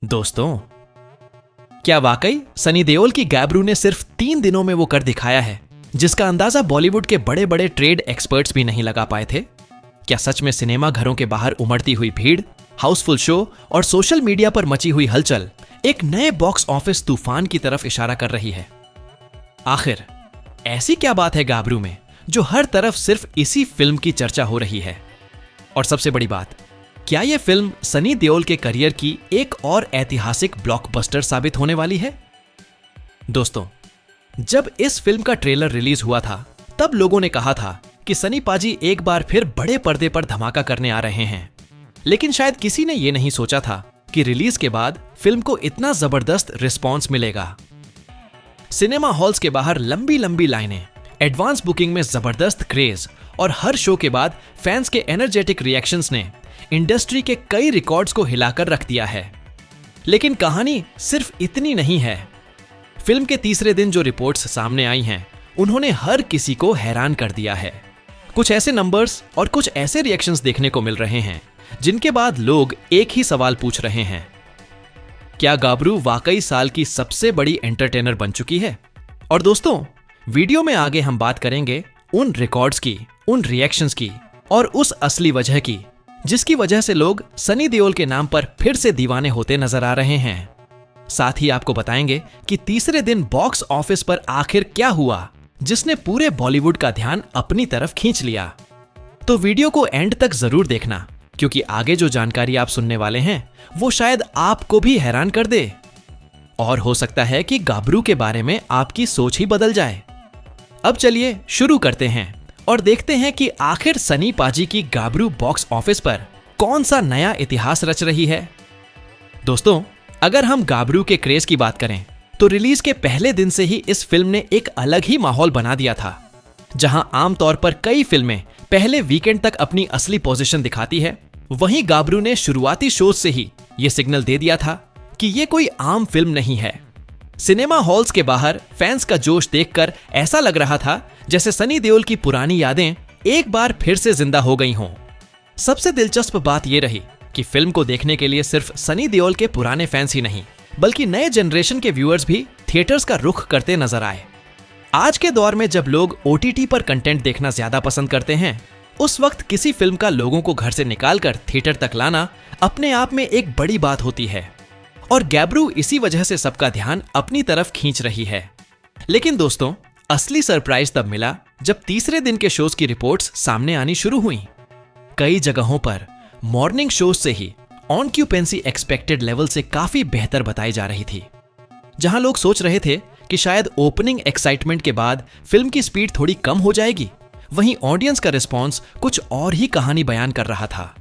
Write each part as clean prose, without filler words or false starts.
दोस्तों, क्या वाकई सनी देओल की गैब्रू ने सिर्फ 3 दिनों में वो कर दिखाया है जिसका अंदाजा बॉलीवुड के बड़े बड़े ट्रेड एक्सपर्ट्स भी नहीं लगा पाए थे? क्या सच में सिनेमा घरों के बाहर उमड़ती हुई भीड़, हाउसफुल शो और सोशल मीडिया पर मची हुई हलचल एक नए बॉक्स ऑफिस तूफान की तरफ इशारा कर रही है? आखिर ऐसी क्या बात है गैब्रू में जो हर तरफ सिर्फ इसी फिल्म की चर्चा हो रही है? और सबसे बड़ी बात, क्या यह फिल्म सनी देओल के करियर की एक और ऐतिहासिक ब्लॉकबस्टर साबित होने वाली है? दोस्तों, जब इस फिल्म का ट्रेलर रिलीज हुआ था तब लोगों ने कहा था कि सनी पाजी एक बार फिर बड़े पर्दे पर धमाका करने आ रहे हैं। लेकिन शायद किसी ने यह नहीं सोचा था कि रिलीज के बाद फिल्म को इतना जबरदस्त रिस्पॉन्स मिलेगा। सिनेमा हॉल्स के बाहर लंबी लंबी लाइनें, एडवांस बुकिंग में जबरदस्त क्रेज और हर शो के बाद फैंस के एनर्जेटिक रिएक्शंस ने इंडस्ट्री के कई रिकॉर्ड्स को हिलाकर रख दिया है। लेकिन कहानी सिर्फ इतनी नहीं है। फिल्म के तीसरे दिन जो रिपोर्ट्स सामने आई हैं, उन्होंने हर किसी को हैरान कर दिया है। कुछ ऐसे नंबर्स और कुछ ऐसे रिएक्शंस देखने को मिल रहे हैं जिनके बाद लोग एक ही सवाल पूछ रहे हैं, क्या गैब्रू वाकई साल की सबसे बड़ी एंटरटेनर बन चुकी है? और दोस्तों, वीडियो में आगे हम बात करेंगे उन रिकॉर्ड्स की, उन रिएक्शंस की और उस असली वजह की जिसकी वजह से लोग सनी देओल के नाम पर फिर से दीवाने होते नजर आ रहे हैं। साथ ही आपको बताएंगे कि तीसरे दिन बॉक्स ऑफिस पर आखिर क्या हुआ जिसने पूरे बॉलीवुड का ध्यान अपनी तरफ खींच लिया। तो वीडियो को एंड तक जरूर देखना, क्योंकि आगे जो जानकारी आप सुनने वाले हैं वो शायद आपको भी हैरान कर दे और हो सकता है कि गैब्रू के बारे में आपकी सोच ही बदल जाए। अब चलिए शुरू करते हैं और देखते हैं कि आखिर सनी पाजी की गैब्रू बॉक्स ऑफिस पर कौन सा नया इतिहास रच रही है। दोस्तों, अगर हम गैब्रू के क्रेज की बात करें तो रिलीज के पहले दिन से ही इस फिल्म ने एक अलग ही माहौल बना दिया था। जहां आमतौर पर कई फिल्में पहले वीकेंड तक अपनी असली पोजीशन दिखाती है, वहीं गैब्रू ने शुरुआती शोज से ही यह सिग्नल दे दिया था कि यह कोई आम फिल्म नहीं है। सिनेमा हॉल्स के बाहर फैंस का जोश देखकर ऐसा लग रहा था जैसे सनी देओल की पुरानी यादें एक बार फिर से जिंदा हो गई हों। सबसे दिलचस्प बात यह रही कि फिल्म को देखने के लिए सिर्फ सनी देओल के पुराने फैंस ही नहीं, बल्कि नए जनरेशन के व्यूअर्स भी थिएटर्स का रुख करते नजर आए। आज के दौर में जब लोग OTT पर कंटेंट देखना ज्यादा पसंद करते हैं, उस वक्त किसी फिल्म का लोगों को घर से निकालकर थिएटर तक लाना अपने आप में एक बड़ी बात होती है और गैब्रू इसी वजह से सबका ध्यान अपनी तरफ खींच रही है। लेकिन दोस्तों, असली सरप्राइज तब मिला जब तीसरे दिन के शोज की रिपोर्ट्स सामने आनी शुरू हुई। कई जगहों पर मॉर्निंग शोज से ही ऑक्यूपेंसी एक्सपेक्टेड लेवल से काफी बेहतर बताई जा रही थी। जहां लोग सोच रहे थे कि शायद ओपनिंग एक्साइटमेंट के बाद फिल्म की स्पीड थोड़ी कम हो जाएगी, वहीं ऑडियंस का रिस्पॉन्स कुछ और ही कहानी बयान कर रहा था।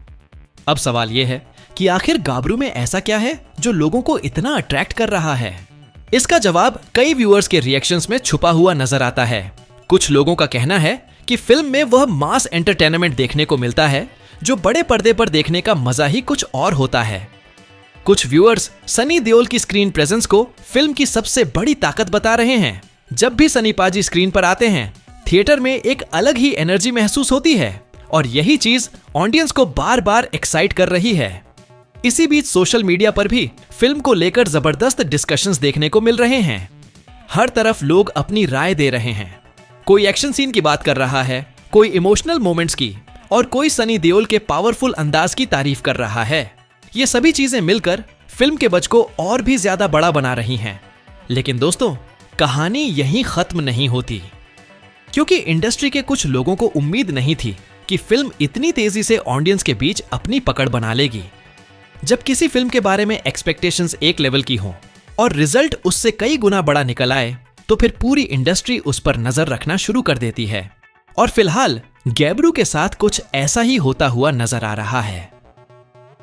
अब सवाल यह है कि आखिर गैब्रू में ऐसा क्या है जो लोगों को इतना अट्रैक्ट कर रहा है? इसका जवाब कई व्यूअर्स के रिएक्शंस में छुपा हुआ नजर आता है। कुछ लोगों का कहना है कि फिल्म में वह मास एंटरटेनमेंट देखने को मिलता है जो बड़े पर्दे पर देखने का मजा ही कुछ और होता है। कुछ व्यूअर्स सनी देओल की स्क्रीन प्रेजेंस को फिल्म की सबसे बड़ी ताकत बता रहे हैं। जब भी सनी पाजी स्क्रीन पर आते हैं, थिएटर में एक अलग ही एनर्जी महसूस होती है और यही चीज ऑडियंस को बार बार एक्साइट कर रही है। इसी बीच सोशल मीडिया पर भी फिल्म को लेकर जबरदस्त डिस्कशंस देखने को मिल रहे हैं। हर तरफ लोग अपनी राय दे रहे हैं। कोई एक्शन सीन की बात कर रहा है, कोई इमोशनल मोमेंट्स की और कोई सनी देओल के पावरफुल अंदाज की तारीफ कर रहा है। ये सभी चीजें मिलकर फिल्म के बज को और भी ज्यादा बड़ा बना रही हैं। लेकिन दोस्तों, कहानी यहीं खत्म नहीं होती, क्योंकि इंडस्ट्री के कुछ लोगों को उम्मीद नहीं थी कि फिल्म इतनी तेजी से ऑडियंस के बीच अपनी पकड़ बना लेगी। जब किसी फिल्म के बारे में एक्सपेक्टेशंस एक लेवल की हो और रिजल्ट उससे कई गुना बड़ा निकल आए, तो फिर पूरी इंडस्ट्री उस पर नजर रखना शुरू कर देती है। और फिलहाल गैब्रू के साथ कुछ ऐसा ही होता हुआ नजर आ रहा है।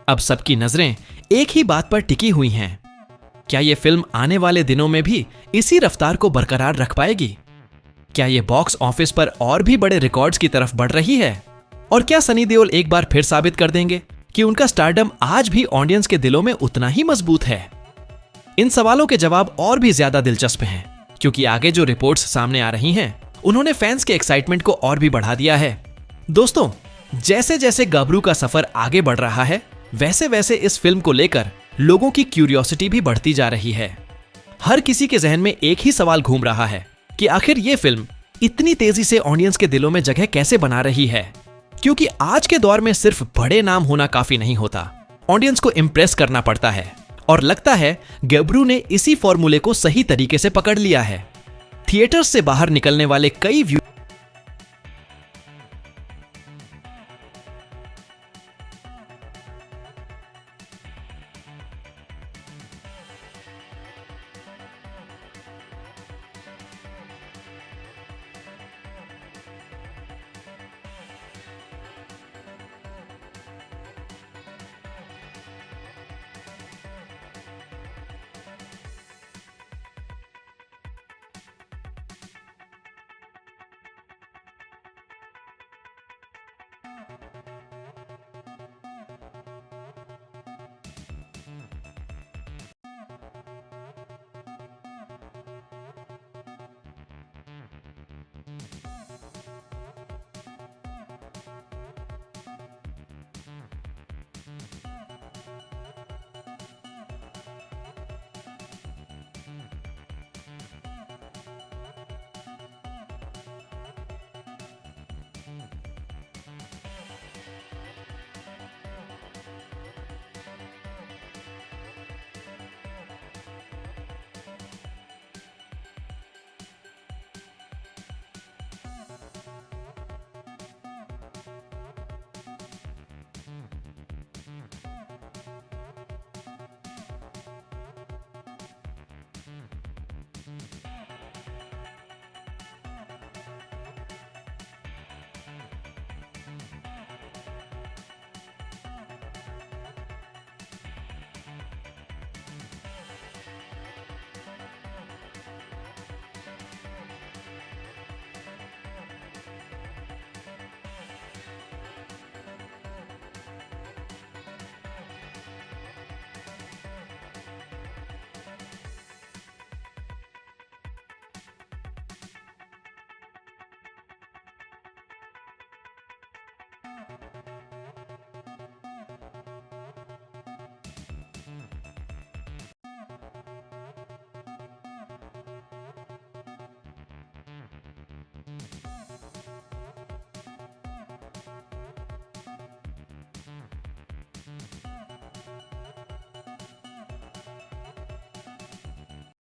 अब सबकी नजरें एक ही बात पर टिकी हुई हैं। क्या यह फिल्म आने वाले दिनों में भी इसी रफ्तार को बरकरार रख पाएगी? क्या यह बॉक्स ऑफिस पर और भी बड़े रिकॉर्ड्स की तरफ बढ़ रही है? और क्या सनी देओल एक बार फिर साबित कर देंगे कि उनका स्टारडम आज भी ऑडियंस के दिलों में उतना ही मजबूत है? इन सवालों के जवाब और भी ज्यादा दिलचस्प हैं, क्योंकि आगे जो रिपोर्ट्स सामने आ रही हैं, उन्होंने फैंस के एक्साइटमेंट को और भी बढ़ा दिया है। दोस्तों, जैसे जैसे गैब्रू का सफर आगे बढ़ रहा है, वैसे वैसे इस फिल्म को लेकर लोगों की क्यूरियोसिटी भी बढ़ती जा रही है। हर किसी के जहन में एक ही सवाल घूम रहा है कि आखिर ये फिल्म इतनी तेजी से ऑडियंस के दिलों में जगह कैसे बना रही है, क्योंकि आज के दौर में सिर्फ बड़े नाम होना काफी नहीं होता, ऑडियंस को इम्प्रेस करना पड़ता है। और लगता है गैब्रू ने इसी फॉर्मूले को सही तरीके से पकड़ लिया है। थिएटर्स से बाहर निकलने वाले कई व्यू